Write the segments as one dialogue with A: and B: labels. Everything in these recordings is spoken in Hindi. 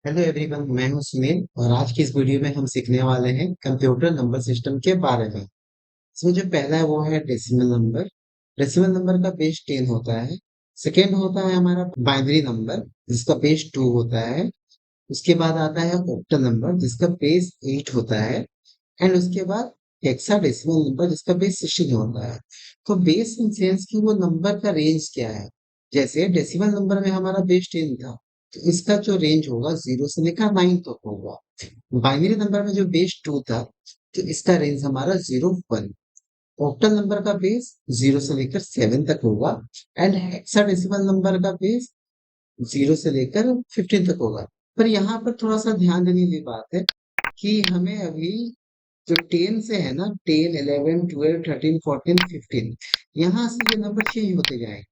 A: हेलो एवरीवन, मैं हूं सुनील और आज की इस वीडियो में हम सीखने वाले हैं कंप्यूटर नंबर सिस्टम के बारे में। इसमें जो पहला है वो है डेसिमल नंबर। डेसिमल नंबर का बेस 10 होता है। सेकेंड होता है हमारा बाइनरी नंबर जिसका बेस 2 होता है। उसके बाद आता है ऑक्टल नंबर जिसका बेस 8 होता है। एंड उसके बाद हेक्साडेसिमल नंबर जिसका बेस 16 होता है। तो बेस इन सेंस की वो नंबर का रेंज क्या है। जैसे डेसिमल नंबर में हमारा बेस 10 था, तो इसका जो रेंज होगा 0 से लेकर 9 तक होगा। बाइनरी नंबर में जो बेस 2 था, तो इसका रेंज हमारा 0 1। ऑक्टल नंबर का बेस 0 से लेकर 7 तक होगा। एंड हेक्साडेसिमल नंबर का बेस 0 से लेकर 15 तक होगा। पर यहाँ पर थोड़ा सा ध्यान देने की बात है कि हमें अभी जो 10 से है ना, 10 11 12 13 14 15, यहाँ से ये नंबर चेंज होते जाएंगे।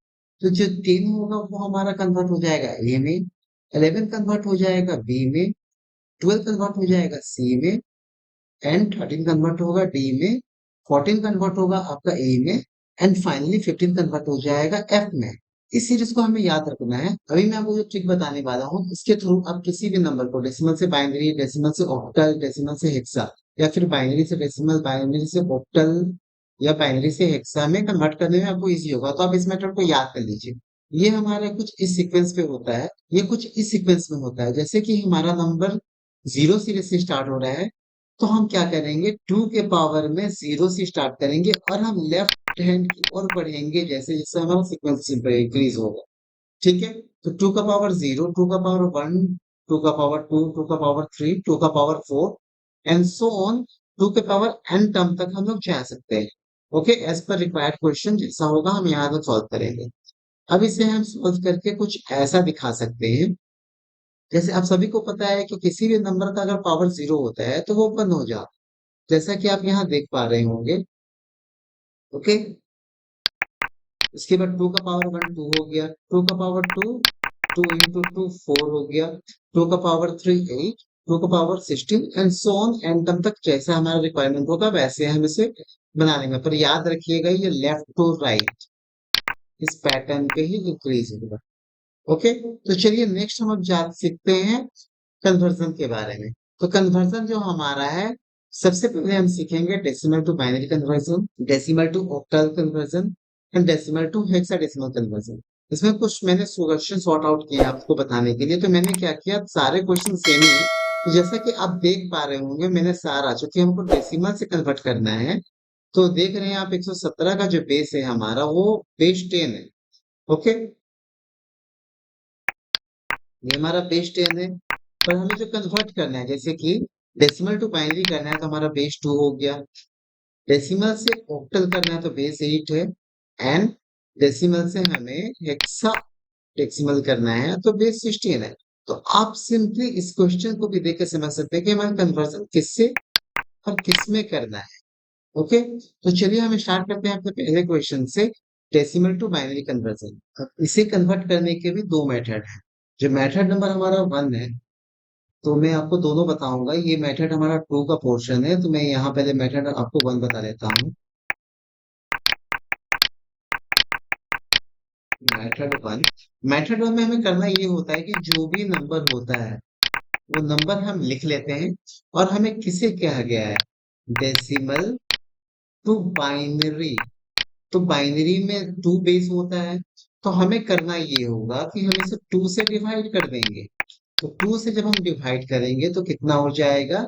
A: तो जो 10 होगा वो हमारा कन्वर्ट हो जाएगा ए में, 11 कन्वर्ट हो जाएगा बी में, 12 कन्वर्ट हो जाएगा सी में, एंड 13 कन्वर्ट होगा डी में, 14 कन्वर्ट होगा आपका ए में, एंड फाइनली 15 कन्वर्ट हो जाएगा एफ में। इस सीरीज को हमें याद रखना है। अभी मैं आपको जो ट्रिक बताने वाला हूँ इसके थ्रू आप किसी भी नंबर को डेसिमल से बाइनरी, डेसिमल से ऑक्टल, डेसिमल से हेक्सा, या फिर बाइनरी से डेसिमल, बाइनरी से ऑक्टल, या बाइनरी से हेक्सा में कन्वर्ट करने में आपको इजी होगा। तो आप इस मेथड को याद कर लीजिए। ये हमारे कुछ इस सीक्वेंस पे होता है, ये कुछ इस सीक्वेंस में होता है। जैसे कि हमारा नंबर 0 सीरीज से स्टार्ट हो रहा है, तो हम क्या करेंगे, 2 के पावर में 0 से स्टार्ट करेंगे और हम लेफ्ट हैंड की ओर बढ़ेंगे जैसे जैसे हमारा सीक्वेंस इंक्रीज होगा। ठीक है। तो 2 का पावर 0, 2 का पावर 1, 2 का पावर 2, 2 का पावर 3, 2 का पावर 4, एंड सो ऑन। 2 के पावर n टर्म तक हम लोग जा सकते हैं। Okay, as per required question जैसा होगा हम यहाँ पर सॉल्व करेंगे। अब इसे हम सॉल्व करके कुछ ऐसा दिखा सकते हैं। जैसे आप सभी को पता है कि किसी भी नंबर का अगर पावर 0 होता है तो वो बंद हो जाता है, जैसा कि आप यहाँ देख पा रहे होंगे। ओके। इसके बाद 2 का पावर 1 2 हो गया, 2 का पावर 2, 2 इंटू 2 4 हो गया, 2 का पावर 3 8, 2 का power 16, and so on and तब तक जैसा हमारा रिक्वायरमेंट होगा वैसे हम इसे बना लेंगे। पर याद रखिएगा ये लेफ्ट टू राइट इस पैटर्न पे ही इंक्रीज होगा। ओके। तो चलिए नेक्स्ट हम अब जा सीखते हैं कन्वर्जन के बारे में। तो कन्वर्जन जो हमारा है, सबसे पहले हम सीखेंगे decimal to binary conversion, decimal to octal conversion, and decimal to hexadecimal conversion. इसमें कुछ मैंने क्वेश्चन सॉर्ट आउट किए हैं आपको बताने के लिए। तो मैंने क्या किया, सारे क्वेश्चन सेम ही है। तो जैसा कि आप देख पा रहे होंगे मैंने सारा, चूंकि हमको डेसिमल से कन्वर्ट करना है, तो देख रहे हैं आप 117 का जो बेस है हमारा वो बेस 10 है। ओके, ये हमारा बेस 10 है। पर हमें जो कन्वर्ट करना है, जैसे कि डेसिमल टू बाइनरी करना है तो हमारा बेस 2 हो गया, डेसिमल से ऑक्टल करना है तो बेस 8 है, एंड डेसिमल से हमें हेक्सा डेसिमल करना है तो बेस 16 है। तो आप सिंपली इस क्वेश्चन को भी देख के समझ सकते हैं कि हमें कन्वर्जन किससे और किस में करना है। ओके। तो चलिए हम स्टार्ट करते हैं अपने पहले क्वेश्चन से, डेसिमल टू बाइनरी कन्वर्जन। अब इसे कन्वर्ट करने के भी दो मेथड है। जो मेथड नंबर हमारा 1 है, तो मैं आपको दोनों बताऊंगा। ये मेथड हमारा 2 का पोर्शन है, तो मैं यहाँ पहले मेथड आपको 1 बता देता हूँ। मेथड 1, मेथड 1 में हमें करना ये होता है कि जो भी नंबर होता है वो नंबर हम लिख लेते हैं, और हमें किसे कहा गया है, डेसिमल टू बाइनरी। तो बाइनरी में 2 बेस होता है, तो हमें करना ये होगा कि हम इसे 2 से डिवाइड कर देंगे। तो 2 से जब हम डिवाइड करेंगे तो कितना हो जाएगा,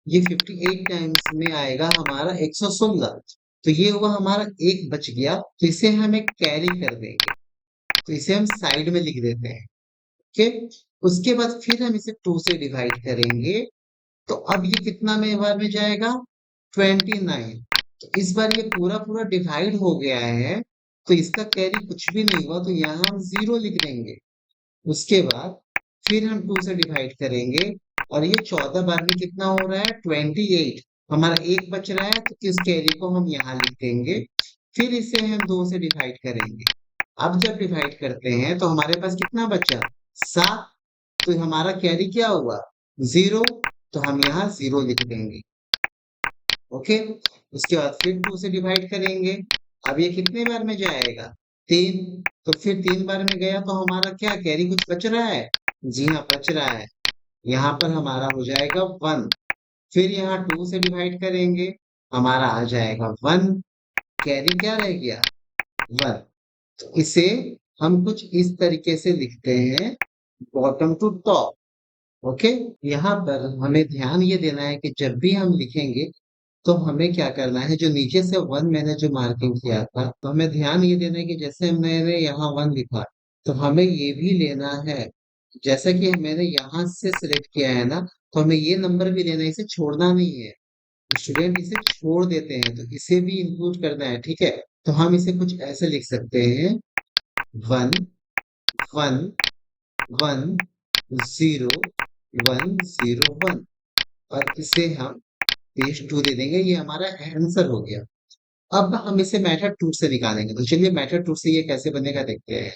A: ये 58 टाइम्स में आएगा हमारा 116। तो ये हुआ हमारा एक बच गया, तो इसे हम एक कैरी कर देंगे। तो इसे हम साइड में लिख देते हैं। ओके। उसके बाद फिर हम इसे 2 से डिवाइड करेंगे, तो अब ये कितना में बार में जाएगा, 29। तो इस बार ये पूरा पूरा डिवाइड हो गया है, तो इसका कैरी कुछ भी नहीं हुआ, तो यहाँ हम 0 लिख देंगे। उसके बाद फिर हम 2 से डिवाइड करेंगे, और ये 14 बार में कितना हो रहा है, 28। हमारा एक बच रहा है, तो इस कैरी को हम यहाँ लिख देंगे। फिर इसे हम 2 से डिवाइड करेंगे। अब जब डिवाइड करते हैं तो हमारे पास कितना बचा, 7। तो हमारा कैरी क्या हुआ, 0। तो हम यहाँ 0 लिख देंगे। ओके। उसके बाद फिर 2 से डिवाइड करेंगे। अब ये कितने बार में जाएगा, 3। तो फिर 3 बार में गया तो हमारा क्या कैरी कुछ बच रहा है, जी हाँ बच रहा है। यहाँ पर हमारा हो जाएगा 1। फिर यहाँ 2 से डिवाइड करेंगे, हमारा आ जाएगा 1। कैरी क्या रह गया? 1। तो इसे हम कुछ इस तरीके से लिखते हैं, बॉटम टू टॉप। ओके। यहाँ पर हमें ध्यान ये देना है कि जब भी हम लिखेंगे तो हमें क्या करना है, जो नीचे से 1 मैंने जो मार्किंग किया था, तो हमें ध्यान ये देना है कि जैसे मैंने यहाँ 1 लिखा, तो हमें ये भी लेना है। जैसा कि मैंने यहाँ से सिलेक्ट किया है ना, तो हमें ये नंबर भी लेना है, इसे छोड़ना नहीं है। स्टूडेंट इसे छोड़ देते हैं, तो इसे भी इंक्लूड करना है, ठीक है। तो हम इसे कुछ ऐसे लिख सकते हैं, 1 1 1 0 1 0 1, और इसे हम पेज 2 दे देंगे। ये हमारा आंसर हो गया। अब हम इसे मेथड 2 से निकालेंगे, तो चलिए मेथड 2 से ये कैसे बनेगा देखते हैं।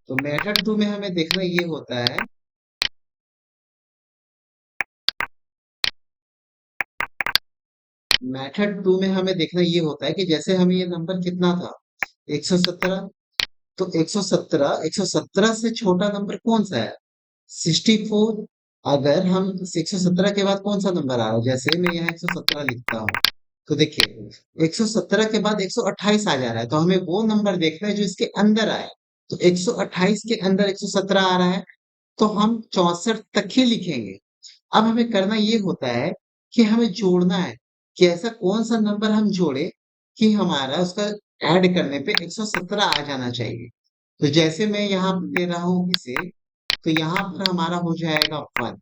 A: तो मेथड 2 में हमें देखना ये होता है, मेथड 2 में हमें देखना ये होता है कि जैसे हमें ये नंबर कितना था, 117। तो 117, 117 से छोटा नंबर कौन सा है? 64। अगर हम 117 के बाद कौन सा नंबर आ रहा है, जैसे मैं यहाँ 117 लिखता हूँ, तो देखिए 117 के बाद 128 आ जा रहा है, तो हमें वो नंबर देखना है जो इसके अंदर आए। तो 128 के अंदर 117 आ रहा है, तो हम 64 तक ही लिखेंगे। अब हमें करना ये होता है कि हमें जोड़ना है, कि ऐसा कौन सा नंबर हम जोड़े कि हमारा उसका ऐड करने पे 117 आ जाना चाहिए। तो जैसे मैं यहाँ दे रहा हूँ इसे, तो यहाँ पर हमारा हो जाएगा 1।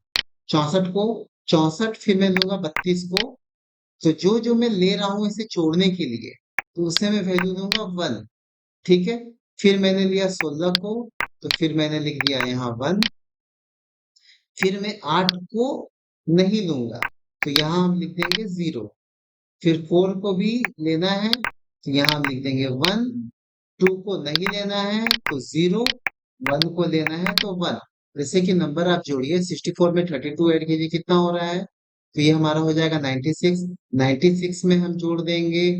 A: 64 को 64, फिर मैं लूंगा 32 को। तो जो जो मैं ले रहा हूँ इसे जोड़ने के लिए, तो उसे मैं वैल्यू दूंगा 1। ठीक है। फिर मैंने लिया 16 को, तो फिर मैंने लिख दिया यहाँ 1। फिर मैं 8 को नहीं लूंगा, तो यहाँ हम लिख देंगे 0। फिर 4 को भी लेना है, तो यहाँ हम लिख देंगे 1। 2 को नहीं लेना है तो 0। 1 को लेना है तो 1। जैसे कि नंबर आप जोड़िए, 64 में 32 ऐड कीजिए, कितना हो रहा है? तो ये हमारा हो जाएगा 96। 96 में हम जोड़ देंगे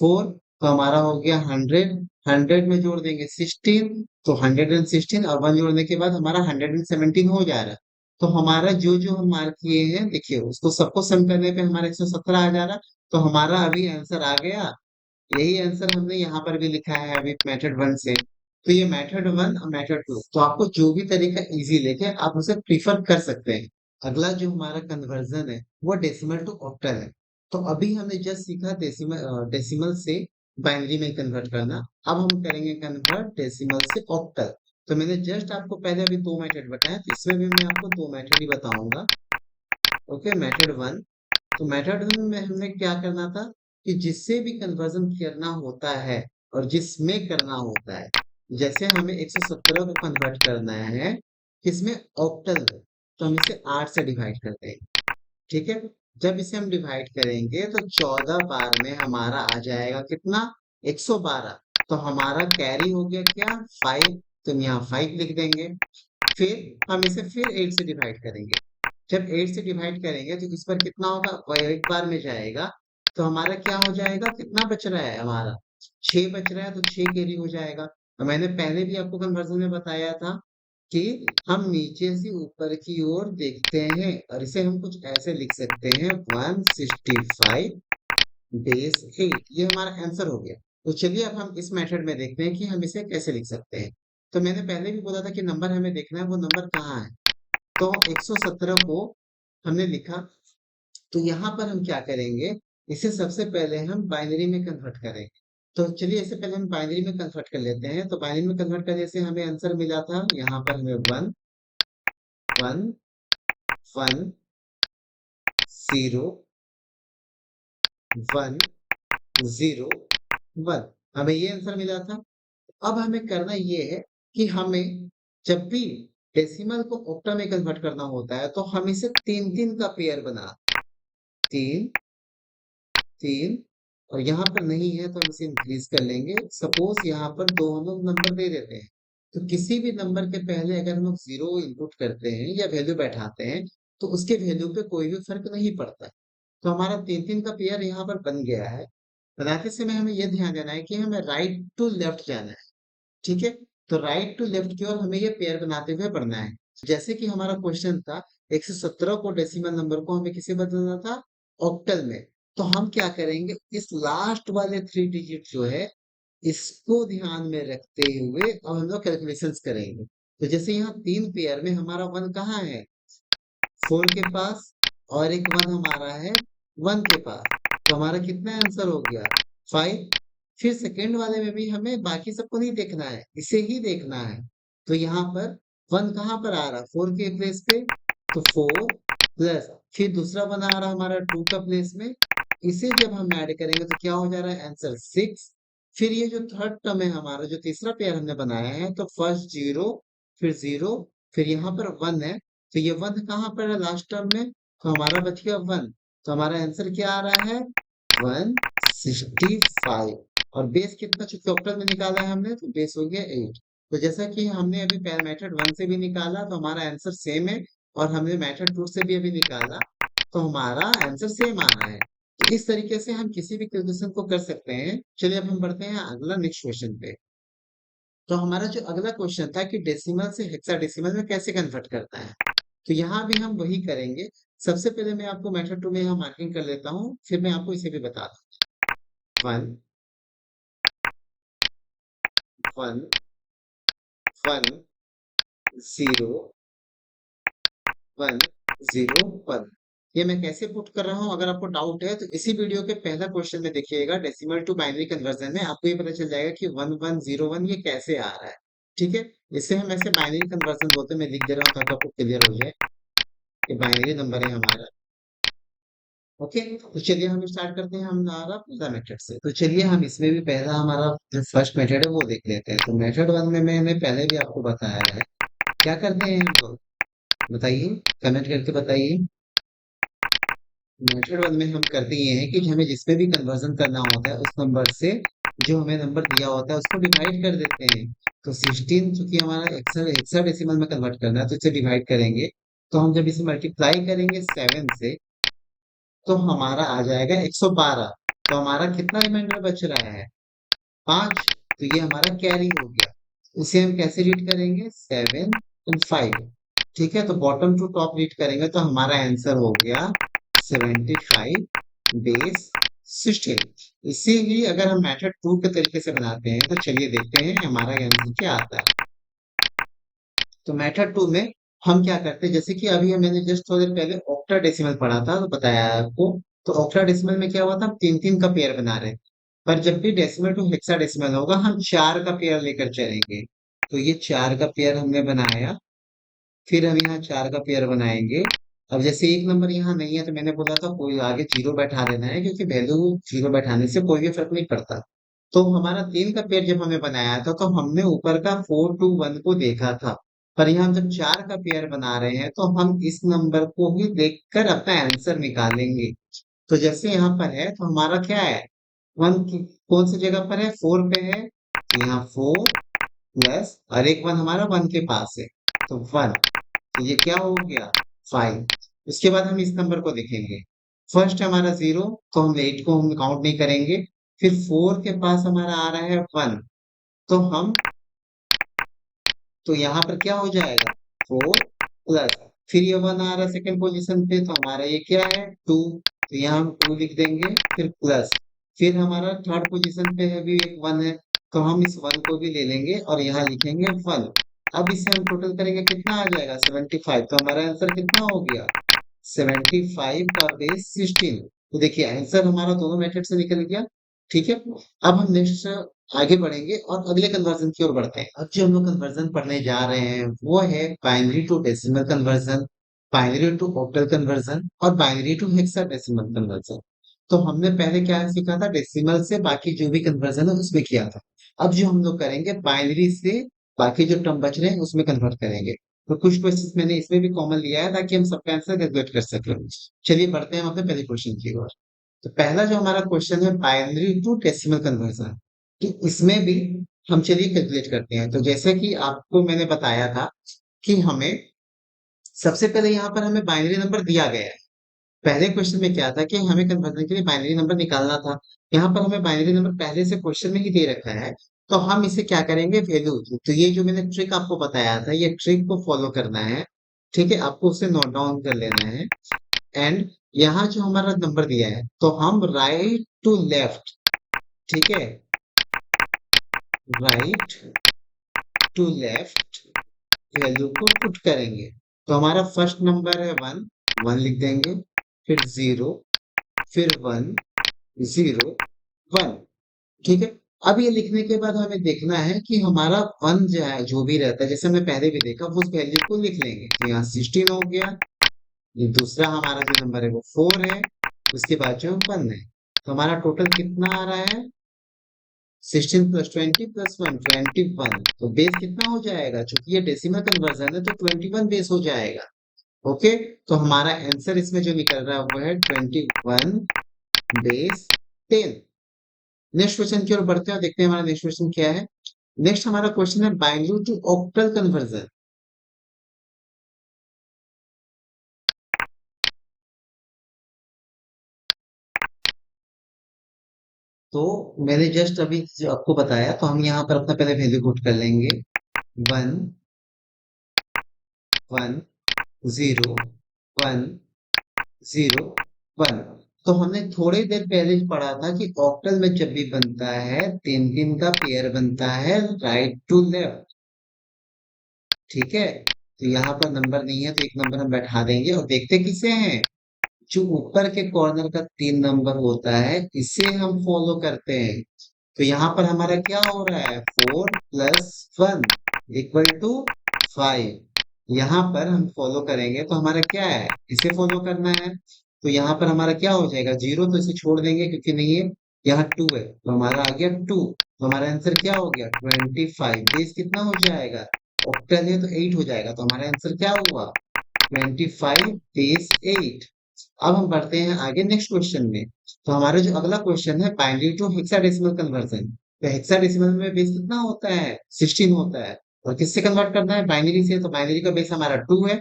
A: 4, तो हमारा हो गया 100। 100 में जोड़ देंगे 16, तो 116, और 1 जोड़ने के बाद हमारा 117 हो जा रहा है। तो हमारा जो जो हम मार्क किए हैं, देखिए उसको सबको सम करने पे हमारा 117 आ जा रहा। तो हमारा अभी आंसर आ गया। यही आंसर हमने यहाँ पर भी लिखा है अभी मेथड 1 से। तो ये मेथड 1 और मेथड 2, तो आपको जो भी तरीका इजी लेके आप उसे प्रीफर कर सकते हैं। अगला जो हमारा कन्वर्जन है वो डेसिमल टू ऑक्टल है। तो अभी हमने जस्ट सीखा डेसिमल डेसिमल से बाइनरी में कन्वर्ट करना। अब हम करेंगे कन्वर्ट डेसिमल से ऑक्टल। तो मैंने जस्ट आपको पहले अभी 2 मेथड बताया, तो इसमें भी मैं आपको 2 मेथड ही बताऊंगा। Okay, method 1। तो मेथड में हमने क्या करना था, कि जिससे भी कन्वर्जन करना होता है और जिसमें करना होता है, जैसे हमें 117 को कन्वर्ट करना है किसमें, ऑक्टल में, तो हम इसे 8 से डिवाइड करते हैं। ठीक है। जब इसे हम डिवाइड करेंगे तो 14 बार में हमारा आ जाएगा कितना, 112। तो हमारा कैरी हो गया क्या, 5। तो हम यहाँ 5 लिख देंगे। फिर हम इसे फिर 8 से डिवाइड करेंगे। जब 8 से डिवाइड करेंगे तो इस पर कितना होगा, वह एक बार में जाएगा। तो हमारा क्या हो जाएगा, कितना बच रहा है हमारा, 6 बच रहा है, तो 6 कैरी हो जाएगा। तो मैंने पहले भी आपको कन्वर्जन में बताया था कि हम नीचे से ऊपर की ओर देखते हैं, और इसे हम कुछ ऐसे लिख सकते हैं, 165 बेस 8। ये हमारा आंसर हो गया। तो चलिए अब हम इस मेथड में देखते हैं कि हम इसे कैसे लिख सकते हैं। तो मैंने पहले भी बोला था कि नंबर हमें देखना है, वो नंबर कहाँ है। तो 117 को हमने लिखा, तो यहाँ पर हम क्या करेंगे, इसे सबसे पहले हम बाइनरी में कन्वर्ट करेंगे। तो चलिए इससे पहले हम बाइनरी में कन्वर्ट कर लेते हैं। तो बाइनरी में कन्वर्ट करने से हमें आंसर मिला था, यहाँ पर हमें 1 1 1 0 1 0 1, हमें ये आंसर मिला था। अब हमें करना ये है कि हमें जब भी डेसिमल को ऑक्टा में कन्वर्ट करना होता है, तो हम इसे 3 3 का पेयर बना, 3 3, और यहाँ पर नहीं है तो हम इसे इंक्रीज कर लेंगे। सपोज यहाँ पर दो हम लोग नंबर दे देते हैं, तो किसी भी नंबर के पहले अगर हम लोग 0 इनपुट करते हैं या वैल्यू बैठाते हैं, तो उसके वैल्यू पे कोई भी फर्क नहीं पड़ता है। तो हमारा 3 3 का पेयर यहाँ पर बन गया है। बनाते समय हमें यह ध्यान देना है कि हमें राइट टू लेफ्ट जाना है। ठीक है। तो राइट टू लेफ्ट की ओर हमें ये पेयर बनाते हुए पढ़ना है। जैसे कि हमारा क्वेश्चन था 117 को डेसिमल नंबर को हमें किसे बदलना था, ऑक्टल में। तो हम क्या करेंगे, इस लास्ट वाले 3 डिजिट जो है इसको ध्यान में रखते हुए अब हम लोग कैलकुलेशंस करेंगे। तो जैसे यहाँ 3 पेयर में हमारा 1 कहाँ है, 4 के पास, और एक 1 हमारा है 1 के पास। तो हमारा कितना आंसर हो गया, 5। फिर सेकंड वाले में भी हमें बाकी सबको नहीं देखना है, इसे ही देखना है। तो यहाँ पर 1 कहाँ पर आ रहा, 4 के प्लेस पे, तो 4 प्लस, फिर दूसरा 1 आ रहा हमारा 2 का प्लेस में। इसे जब हम ऐड करेंगे तो क्या हो जा रहा है, आंसर 6। फिर ये जो थर्ड टर्म है हमारा, जो तीसरा पेयर हमने बनाया है, तो फर्स्ट 0, फिर 0, फिर यहाँ पर 1 है। तो ये 1 कहाँ पर है लास्ट टर्म में, तो हमारा बच गया 1। तो हमारा आंसर क्या आ रहा है, 165। और बेस कितना, चूंकि ऑक्टल में निकाला है हमने, तो बेस हो गया 8। तो जैसा कि हमने अभी मेथड 1 से भी निकाला तो हमारा आंसर सेम है, और हमने मेथड 2 से भी अभी निकाला तो हमारा आंसर सेम आ रहा है। तो इस तरीके से हम किसी भी क्वेश्चन को कर सकते हैं। चलिए अब हम बढ़ते हैं अगला नेक्स्ट क्वेश्चन पे। तो हमारा जो अगला क्वेश्चन था कि डेसिमल से हेक्साडेसिमल में कैसे कन्वर्ट करता है, तो यहाँ भी हम वही करेंगे। सबसे पहले मैं आपको मेथड 2 में यहाँ मार्किंग कर लेता हूँ, फिर मैं आपको इसे भी बता दूँ। 1 1 1 0 1 0 1। ये मैं कैसे पुट कर रहा हूँ, अगर आपको डाउट है तो इसी वीडियो के पहला क्वेश्चन में देखिएगा, डेसिमल टू बाइनरी कन्वर्जन में आपको ये पता चल जाएगा कि 1101 ये कैसे आ रहा है। ठीक है, इसे हम ऐसे बाइनरी कन्वर्जन बोलते हैं। मैं लिख दे रहा हूँ ताकि आपको क्लियर हो जाए कि बाइनरी नंबर है हमारा। ओके, तो चलिए हम स्टार्ट करते हैं हमारा पहला मेथड से। तो चलिए हम इसमें भी पहला हमारा जो फर्स्ट मेथड है वो देख लेते हैं। तो मेथड 1 में मैंने पहले भी आपको बताया है, क्या करते हैं हम लोग, बताइए, कमेंट करके बताइए। मेथड 1 में हम करते ये हैं कि हमें जिसपे भी कन्वर्जन करना होता है उस नंबर से जो हमें नंबर दिया होता है उसको डिवाइड कर देते हैं। तो 16 चूंकि हमारा हेक्साडेसिमल में कन्वर्ट करना है तो इसे डिवाइड करेंगे। तो हम जब इसे मल्टीप्लाई करेंगे 7 से तो हमारा आ जाएगा 112। तो हमारा कितना रिमाइंडर बच रहा है, 5। तो ये हमारा कैरी हो गया। इसे हम कैसे रीड करेंगे, 7 और 5। ठीक है, तो बॉटम टू टॉप रीड करेंगे तो हमारा आंसर हो गया 75 बेस 16। इसे ही अगर हम मेथड 2 के तरीके से बनाते हैं तो चलिए देखते हैं हमारा आंसर क्या आता है। तो मेथड 2 में हम क्या करते हैं, जैसे कि अभी मैंने जस्ट थोड़ी देर पहले ऑक्टाडेसिमल पढ़ा था तो बताया है आपको। तो ऑक्टाडेसिमल में क्या हुआ था, हम 3-3 का पेयर बना रहे हैं। पर जब भी डेसिमल टू हेक्साडेसिमल होगा हम 4 का पेयर लेकर चलेंगे। तो ये 4 का पेयर हमने बनाया, फिर हम यहाँ 4 का पेयर बनाएंगे। अब जैसे एक नंबर यहाँ नहीं है तो मैंने बोला था कोई आगे 0 बैठा देना है, क्योंकि वैल्यू 0 बैठाने से कोई भी फर्क नहीं पड़ता। तो हमारा 3 का पेयर जब हमें बनाया था तो हमने ऊपर का 4 2 1 को देखा था। पर यहाँ जब 4 का पेयर बना रहे हैं तो हम इस नंबर को ही देखकर अपना आंसर निकालेंगे। तो जैसे यहाँ पर है तो हमारा क्या है, 1 की कौन सी जगह पर है, 4 पे है, तो यहाँ 4 प्लस, और एक 1 हमारा 1 के पास है, तो 1। तो ये क्या हो गया, 5। उसके बाद हम इस नंबर को देखेंगे। फर्स्ट हमारा 0, तो हम 8 को हम काउंट नहीं करेंगे। फिर 4 के पास हमारा आ रहा है 1, तो हम, तो यहाँ पर क्या हो जाएगा, 4 प्लस, फिर ये 1 आ रहा है सेकंड पोजीशन पे, तो हमारा ये क्या है, 2। तो यहाँ हम 2 लिख देंगे, फिर प्लस, फिर हमारा थर्ड पोजीशन पे है भी एक 1 है, तो हम इस 1 को भी ले लेंगे और यहाँ लिखेंगे 1। अब इसे हम टोटल करेंगे, कितना आ जाएगा, 75। तो हमारा आंसर कितना हो गया, 75 का बेस 16। तो देखिए आंसर हमारा दोनों मेथड से निकल गया। ठीक है, अब हम नेक्स्ट आगे बढ़ेंगे और अगले कन्वर्जन की ओर बढ़ते हैं। अब जो हम लोग कन्वर्जन पढ़ने जा रहे हैं वो है binary to decimal conversion, binary to octal conversion और बाइनरी टू हेक्साडेसिमल कन्वर्जन। तो हमने पहले क्या सीखा था, डेसिमल से बाकी जो भी कन्वर्जन है उसमें किया था। अब जो हम लोग करेंगे बाइनरी से बाकी जो टर्म बच रहे हैं उसमें कन्वर्ट करेंगे। तो कुछ क्वेश्चंस मैंने इसमें भी कॉमन लिया है ताकि हम सबका आंसर कैलकुलेट कर सकें। चलिए बढ़ते हैं हम अपने पहले क्वेश्चन की ओर। तो पहला जो हमारा क्वेश्चन है बाइनरी टू डेसिमल कन्वर्जन, कि इसमें भी हम चलिए कैलकुलेट करते हैं। तो जैसे कि आपको मैंने बताया था कि हमें सबसे पहले यहाँ पर हमें बाइनरी नंबर दिया गया है। पहले क्वेश्चन में क्या था कि हमें कन्वर्जन के लिए बाइनरी नंबर निकालना था। यहाँ पर हमें बाइनरी नंबर पहले से क्वेश्चन में ही दे रखा है। तो हम इसे क्या करेंगे, वैल्यू। तो ये जो मैंने ट्रिक आपको बताया था, ये ट्रिक को फॉलो करना है। ठीक है, आपको उसे नोट डाउन कर लेना है। एंड यहाँ जो हमारा नंबर दिया है, तो हम राइट टू लेफ्ट, ठीक है, राइट टू लेफ्ट वैल्यू को पुट करेंगे। तो हमारा फर्स्ट नंबर है 1, 1 लिख देंगे, फिर 0, फिर 1, 0, 1। ठीक है, अब ये लिखने के बाद हमें देखना है कि हमारा 1 जो है, जो भी रहता है, जैसे हमने पहले भी देखा, उस वैल्यू को लिख लेंगे। तो यहाँ 16 हो गया। ये दूसरा हमारा जो नंबर है वो 4 है। उसके बाद जो 1 है, तो हमारा टोटल कितना आ रहा है, 16 प्लस 20 प्लस 1, 21। तो बेस कितना हो जाएगा, चूंकि ये डेसिमल कन्वर्जन है तो 21 बेस हो जाएगा। ओके, तो हमारा आंसर इसमें जो निकल रहा है वो है 21 बेस 10। नेक्स्ट क्वेश्चन की ओर बढ़ते हैं और देखते हैं हमारा नेक्स्ट क्वेश्चन क्या है। नेक्स्ट हमारा क्वेश्चन है बाइनरी टू ऑक्टल कन्वर्जन। तो मैंने जस्ट अभी जो आपको बताया, तो हम यहाँ पर अपना पहले वैल्यू पुट कर लेंगे। 1, 1, 0, 1, 0, 1। तो हमने थोड़ी देर पहले ही पढ़ा था कि ऑक्टल में जब भी बनता है, तीन तीन का पेयर बनता है राइट टू लेफ्ट। ठीक है, तो यहाँ पर नंबर नहीं है तो एक नंबर हम बैठा देंगे और देखते किसे हैं, जो ऊपर के कॉर्नर का 3 नंबर होता है, इसे हम फॉलो करते हैं। तो यहाँ पर हमारा क्या हो रहा है, 4 + 1 = 5। यहाँ पर हम फॉलो करेंगे तो हमारा क्या है, इसे फॉलो करना है। तो यहाँ पर हमारा क्या हो जाएगा, 0, तो इसे छोड़ देंगे क्योंकि नहीं है। यहाँ 2 है तो हमारा आ गया 2। तो हमारा आंसर क्या हो गया, 25। बेस कितना हो जाएगा, ऑक्टल है तो 8 हो जाएगा। तो हमारा आंसर क्या हुआ, 25 बेस 8। अब हम बढ़ते हैं आगे नेक्स्ट क्वेश्चन में। तो हमारा जो अगला क्वेश्चन है बाइनरी टू हेक्साडेसिमल कन्वर्जन। तो हेक्साडेसिमल में बेस कितना होता है, 16 होता है। और किससे कन्वर्ट करना है, बाइनरी से। तो बाइनरी का बेस हमारा 2 है।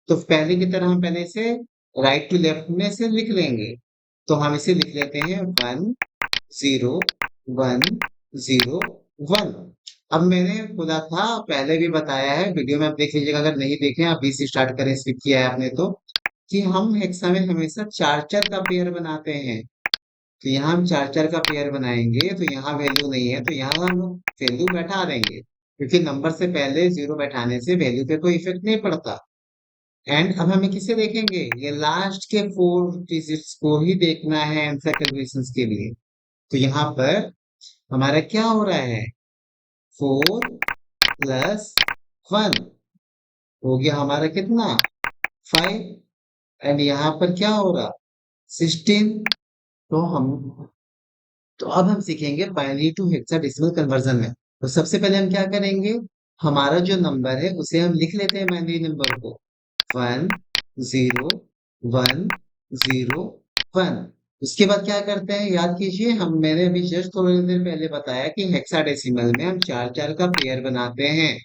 A: तो पहले की तरह हम पहले इसे राइट टू लेफ्ट में से लिख लेंगे। तो हम इसे लिख लेते हैं 1, 0, 1, 0, 1। अब मैंने बोला था, पहले भी बताया है, वीडियो में आप देख लीजिएगा, अगर नहीं देखे आप 20 स्टार्ट करें, स्किप किया है आपने तो, कि हम हेक्सा में हमेशा 4 4 का पेयर बनाते हैं। तो यहाँ हम 4 4 का पेयर बनाएंगे, तो यहाँ वैल्यू नहीं है तो यहाँ हम वैल्यू बैठा देंगे, क्योंकि नंबर से पहले 0 बैठाने से वैल्यू पे कोई इफेक्ट नहीं पड़ता। एंड अब हमें किसे देखेंगे, ये लास्ट के 4 डिजिट्स को ही देखना है आंसर कैलकुलेशंस के लिए। तो यहाँ पर हमारा क्या हो रहा है, 4 + 1 हो गया हमारा कितना, 5। एंड यहाँ पर क्या हो रहा, 16। तो हम तो अब हम सीखेंगे बाइनरी टू हेक्साडेसिमल कन्वर्जन में। तो सबसे पहले हम क्या करेंगे, हमारा जो नंबर है उसे हम लिख लेते हैं बाइनरी नंबर को, 1, 0, 1, 0, 1। उसके बाद क्या करते हैं, याद कीजिए, मैंने अभी जस्ट थोड़ी देर पहले बताया कि हेक्साडेसिमल में हम 4 4 का पेयर बनाते हैं।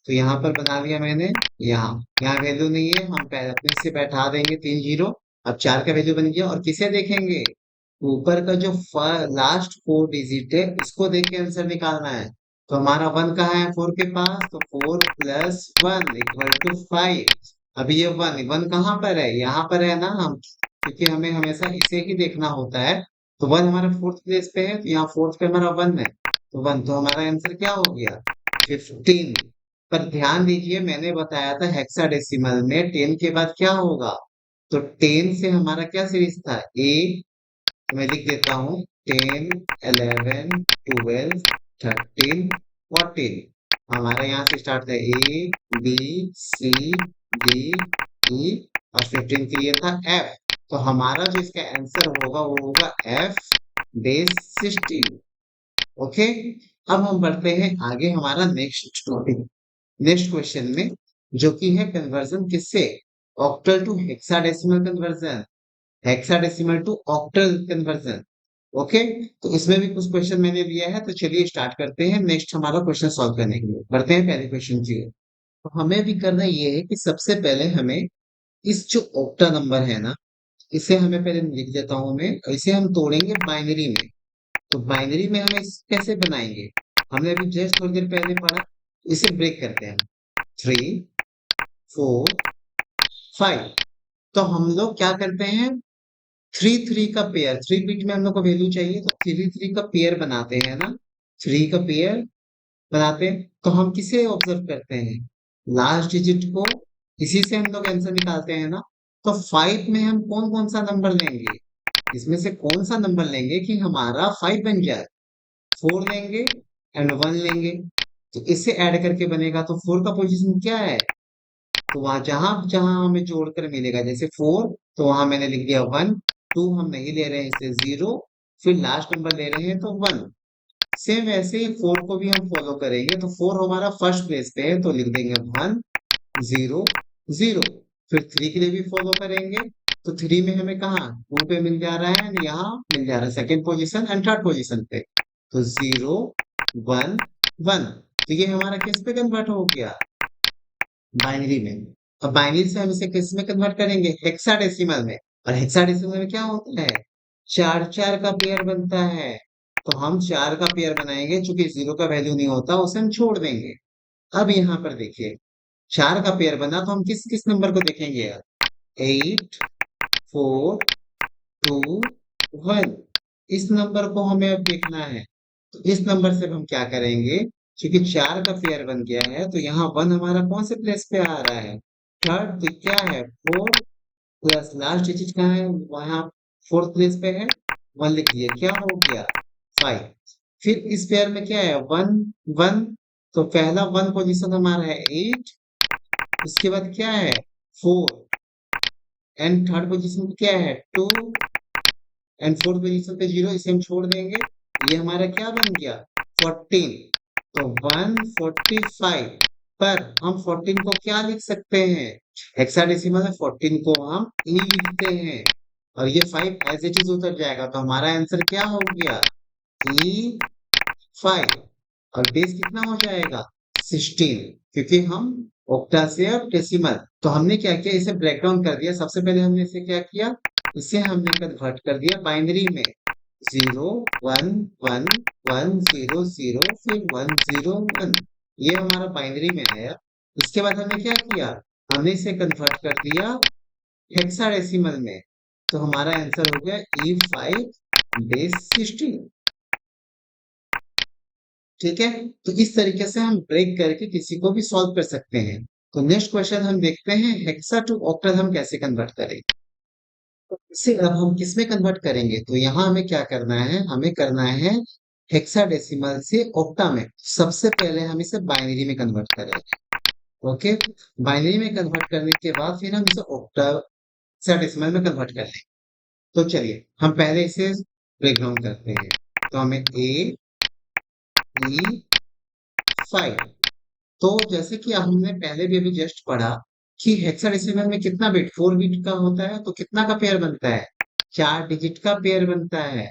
A: तो यहाँ पर बना लिया मैंने, यहाँ यहाँ वैल्यू नहीं है, हम पहले अपने से बैठा देंगे 3 0। अब 4 का वैल्यू बन गया, और किसे देखेंगे, ऊपर का जो लास्ट 4 डिजिट है इसको देख के आंसर निकालना है। तो हमारा 1 कहाँ है, 4 के पास, तो 4 + 1 = 5। अभी ये 1 कहाँ पर है, यहाँ पर है ना, हम क्योंकि हमें हमेशा इसे ही देखना होता है। तो 1 हमारा 4th प्लेस पे है, तो यहाँ 4th पे हमारा 1 है, तो 1। तो हमारा आंसर क्या हो गया, 15। पर ध्यान दीजिए, मैंने बताया था हेक्साडेसिमल में 10 के बाद क्या होगा। तो 10 से हमारा क्या सीरीज था, ए। मैं लिख देता हूँ, 10, 11, 12, 13, 14। हमारा यहाँ से स्टार्ट था, ए, बी, सी, डी, ई, और 15 के लिए था एफ। तो हमारा जो इसका आंसर होगा वो होगा एफ बेस 16। ओके, अब हम बढ़ते हैं आगे हमारा नेक्स्ट टॉपिक, नेक्स्ट क्वेश्चन में, जो कि है कन्वर्जन किससे, octal to hexadecimal conversion, hexadecimal to octal conversion. Okay, तो इसमें भी कुछ क्वेश्चन मैंने दिया है, तो चलिए स्टार्ट करते हैं नेक्स्ट हमारा क्वेश्चन सॉल्व करने के लिए। बढ़ते हैं पहले क्वेश्चन की ओर। तो हमें भी करना ये है कि सबसे पहले हमें इस जो ऑक्टा नंबर है ना, इसे हमें पहले लिख देता हूं मैं, इसे हम तोड़ेंगे बाइनरी में। तो बाइनरी में हम इस कैसे बनाएंगे, हमने अभी जस्ट थोड़ी देर पहले पढ़ा, इसे ब्रेक करते हैं। 3 4 5। तो हम लोग क्या करते हैं, 3 3 का पेयर, 3 बिट में हम लोग को वैल्यू चाहिए तो 3 3 का पेयर बनाते हैं ना, 3 का पेयर बनाते हैं। तो हम किसे ऑब्जर्व करते हैं, लास्ट डिजिट को, इसी से हम लोग आंसर निकालते हैं ना। तो 5 में हम कौन कौन सा नंबर लेंगे, इसमें से कौन सा नंबर लेंगे कि हमारा 5 बन जाए, 4 लेंगे एंड 1 लेंगे। तो इससे ऐड करके बनेगा, तो 4 का पोजीशन क्या है, तो वहां जहां जहां हमें जोड़कर मिलेगा, जैसे 4 तो वहां मैंने लिख दिया 1, 2 हम नहीं ले रहे हैं इसे 0, फिर लास्ट नंबर ले रहे हैं तो 1। सेम वैसे ही 4 को भी हम फॉलो करेंगे, तो 4 हमारा फर्स्ट प्लेस पे है तो लिख देंगे 1 0 0। फिर 3 के लिए भी फॉलो करेंगे, तो 3 में हमें कहा 2 पे मिल जा रहा है and यहाँ मिल जा रहा है second position and third position पे, तो 0 1 1। तो ये हमारा किस पे कन्वर्ट हो गया, बाइनरी में। अब बाइनरी से हम इसे किस में कन्वर्ट करेंगे, हेक्साडेसिमल में। और हेक्साडेसिमल में क्या होता है, 4 4 का पेयर बनता है। तो हम 4 का पेयर बनाएंगे, चूंकि 0 का वैल्यू नहीं होता उसे हम छोड़ देंगे। अब यहाँ पर देखिए 4 का पेयर बना तो हम किस किस नंबर को देखेंगे यार, 8 4 2 1। इस नंबर को हमें अब देखना है। तो इस नंबर से अब हम क्या करेंगे, क्योंकि 4 का पेयर बन गया है तो यहाँ 1 हमारा कौन से प्लेस पे आ रहा है, थर्ड। तो क्या है 4 प्लस लास्ट डिजिट कहाँ है, वहां फोर्थ प्लेस पे है, 1 लिख दिए, क्या हो गया 5। फिर इस पेयर में क्या है 1 1, तो पहला 1 पोजीशन हमारा है 8, उसके बाद क्या है 4 एंड थर्ड पोजीशन पे क्या है 2 एंड फोर्थ पोजीशन पे 0, इसे हम छोड़ देंगे। ये हमारा क्या बन गया 14। तो 145, पर हम 14 को क्या लिख सकते हैं, हेक्साडेसिमल में 14 को हम ई लिखते हैं और ये 5 एज इट इज उतर जाएगा, तो हमारा आंसर क्या हो गया ई 5। और बेस कितना हो जाएगा 16, क्योंकि हम ऑक्टा से अब डेसिमल। तो हमने क्या किया, इसे ब्रेक डाउन कर दिया। सबसे पहले हमने इसे क्या किया, इसे हमने कन्वर्ट कर दिया बाइनरी में, 0 1 1 1 0 0 फिर 1 0 1। ये हमारा बाइनरी में आया। इसके बाद हमने क्या किया, हमने इसे कन्वर्ट कर दिया हेक्साडेसिमल में, तो हमारा आंसर हो गया E5 बेस 16। ठीक है, तो इस तरीके से हम ब्रेक करके किसी को भी सॉल्व कर सकते हैं। तो नेक्स्ट क्वेश्चन हम देखते हैं, हेक्सा टू ऑक्टल हम कैसे कन्वर्ट करेंगे। तो इसे अब हम किस में कन्वर्ट करेंगे, तो यहाँ हमें क्या करना है, हमें करना है हेक्साडेसिमल से ऑक्टा में। सबसे पहले हम इसे बाइनरी में कन्वर्ट करेंगे। ओके, बाइनरी में कन्वर्ट करने के बाद फिर हम इसे ऑक्टा हेक्साडेसिमल में कन्वर्ट कर लेंगे। तो चलिए हम पहले इसे ब्रेक डाउन करते हैं। तो हमें E5। तो जैसे कि हमने पहले भी अभी जस्ट पढ़ा कि हेक्साडेसिमल में कितना बिट, 4 बिट का होता है, तो कितना का पेयर बनता है, 4 डिजिट का पेयर बनता है।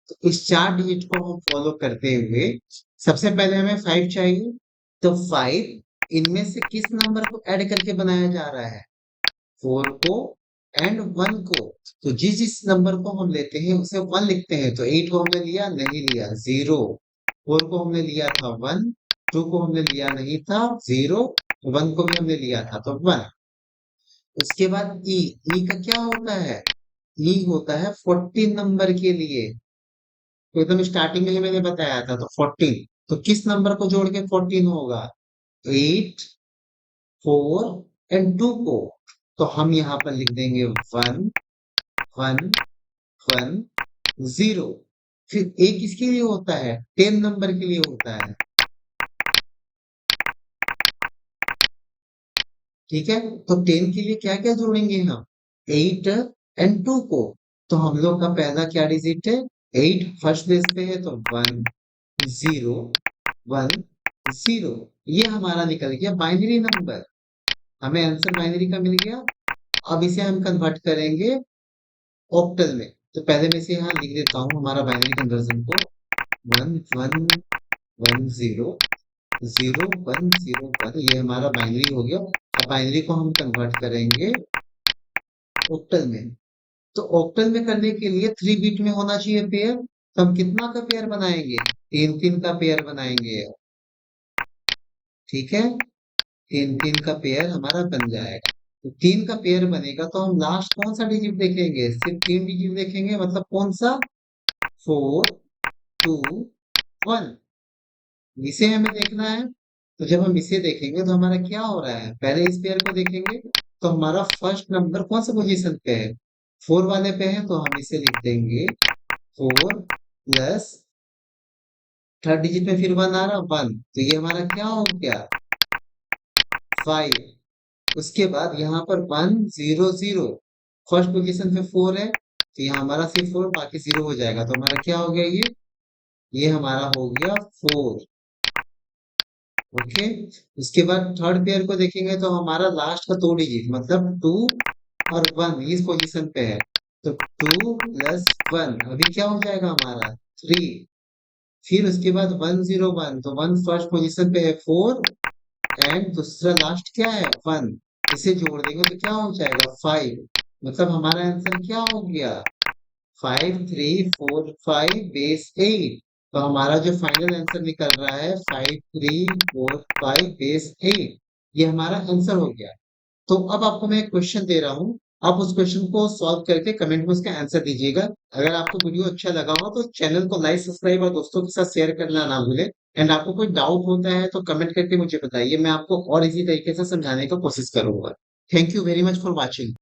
A: तो इस 4 डिजिट को हम फॉलो करते हुए सबसे पहले हमें 5 चाहिए, तो 5 इनमें से किस नंबर को ऐड करके बनाया जा रहा है, 4 को एंड 1 को। तो जिस जिस नंबर को हम लेते हैं उसे 1 लिखते हैं। तो 8 को हमने लिया, नहीं लिया 0, 4 को हमने लिया था 1, 2 को हमने लिया नहीं था 0, 1 को भी हमने लिया था तो 1। उसके बाद ई का क्या होता है, ई होता है 14 नंबर के लिए। तो एकदम स्टार्टिंग में ही मैंने बताया था, तो 14, तो किस नंबर को जोड़ के 14 होगा, 8 4 एंड 2 को। तो हम यहाँ पर लिख देंगे 1 1 1 0। फिर ए किसके लिए होता है, 10 नंबर के लिए होता है। ठीक है, तो 10 के लिए क्या क्या जोड़ेंगे हम, 8 एंड 2 को। तो हम लोग का पहला क्या डिजिट है, 8 फर्स्ट प्लेस पे है, तो 1 0 1 0। ये हमारा निकल गया बाइनरी नंबर, हमें आंसर बाइनरी का मिल गया। अब इसे हम कन्वर्ट करेंगे ऑक्टल में। तो पहले मैं इसे यहाँ लिख देता हूँ हमारा बाइनरी कन्वर्जन को, 1 1 1 0 0 1 0 1। ये हमारा बाइनरी हो गया। अब बाइनरी को हम कन्वर्ट करेंगे ऑक्टल में। तो ऑक्टल में करने के लिए 3 बिट में होना चाहिए पेयर, तो हम कितना का पेयर बनाएंगे, तीन तीन का पेयर बनाएंगे। ठीक है, तीन तीन का पेयर हमारा बन जाएगा। तो तीन का पेयर बनेगा तो हम लास्ट कौन सा डिजिट देखेंगे? सिर्फ तीन डिजिट देखेंगे, मतलब कौन सा? 4 2 1। इसे हमें देखना है। तो जब हम इसे देखेंगे तो हमारा क्या हो रहा है, पहले इस पेयर को देखेंगे तो हमारा फर्स्ट नंबर कौन सा पोजीशन पे है? 4 वाले पे है, तो हम इसे लिख देंगे 4 प्लस थर्ड डिजिट में फिर 1 आ रहा, 1, तो ये हमारा क्या हो गया? 5। उसके बाद यहाँ पर 1 0 0, फर्स्ट पोजीशन पे 4 है, तो यहाँ हमारा सिर्फ 4 बाकी 0 हो जाएगा, तो हमारा क्या हो गया? ये हमारा हो गया 4। ओके। उसके बाद थर्ड पेयर को देखेंगे तो हमारा लास्ट का दो डिजिट मतलब 2 और 1 इस पोजीशन पे है, तो 2 प्लस 1 अभी क्या हो जाएगा हमारा? 3। फिर उसके बाद 1 0 1, तो 1 फर्स्ट पोजीशन पे है 4, एंड दूसरा लास्ट क्या है? 1। इसे जोड़ देंगे तो क्या हो जाएगा? 5। मतलब हमारा आंसर क्या हो गया? 5 3 4 5 बेस 8। तो हमारा जो फाइनल आंसर निकल रहा है 5 3 4 5 बेस 8, ये हमारा आंसर हो गया। तो अब आपको मैं एक क्वेश्चन दे रहा हूँ, आप उस क्वेश्चन को सॉल्व करके कमेंट में उसका आंसर दीजिएगा। अगर आपको वीडियो अच्छा लगा हो तो चैनल को लाइक सब्सक्राइब और दोस्तों के साथ शेयर करना ना भूलें। एंड आपको कोई डाउट होता है तो कमेंट करके मुझे बताइए, मैं आपको और इजी तरीके से समझाने की कोशिश करूंगा। Thank you very much for watching.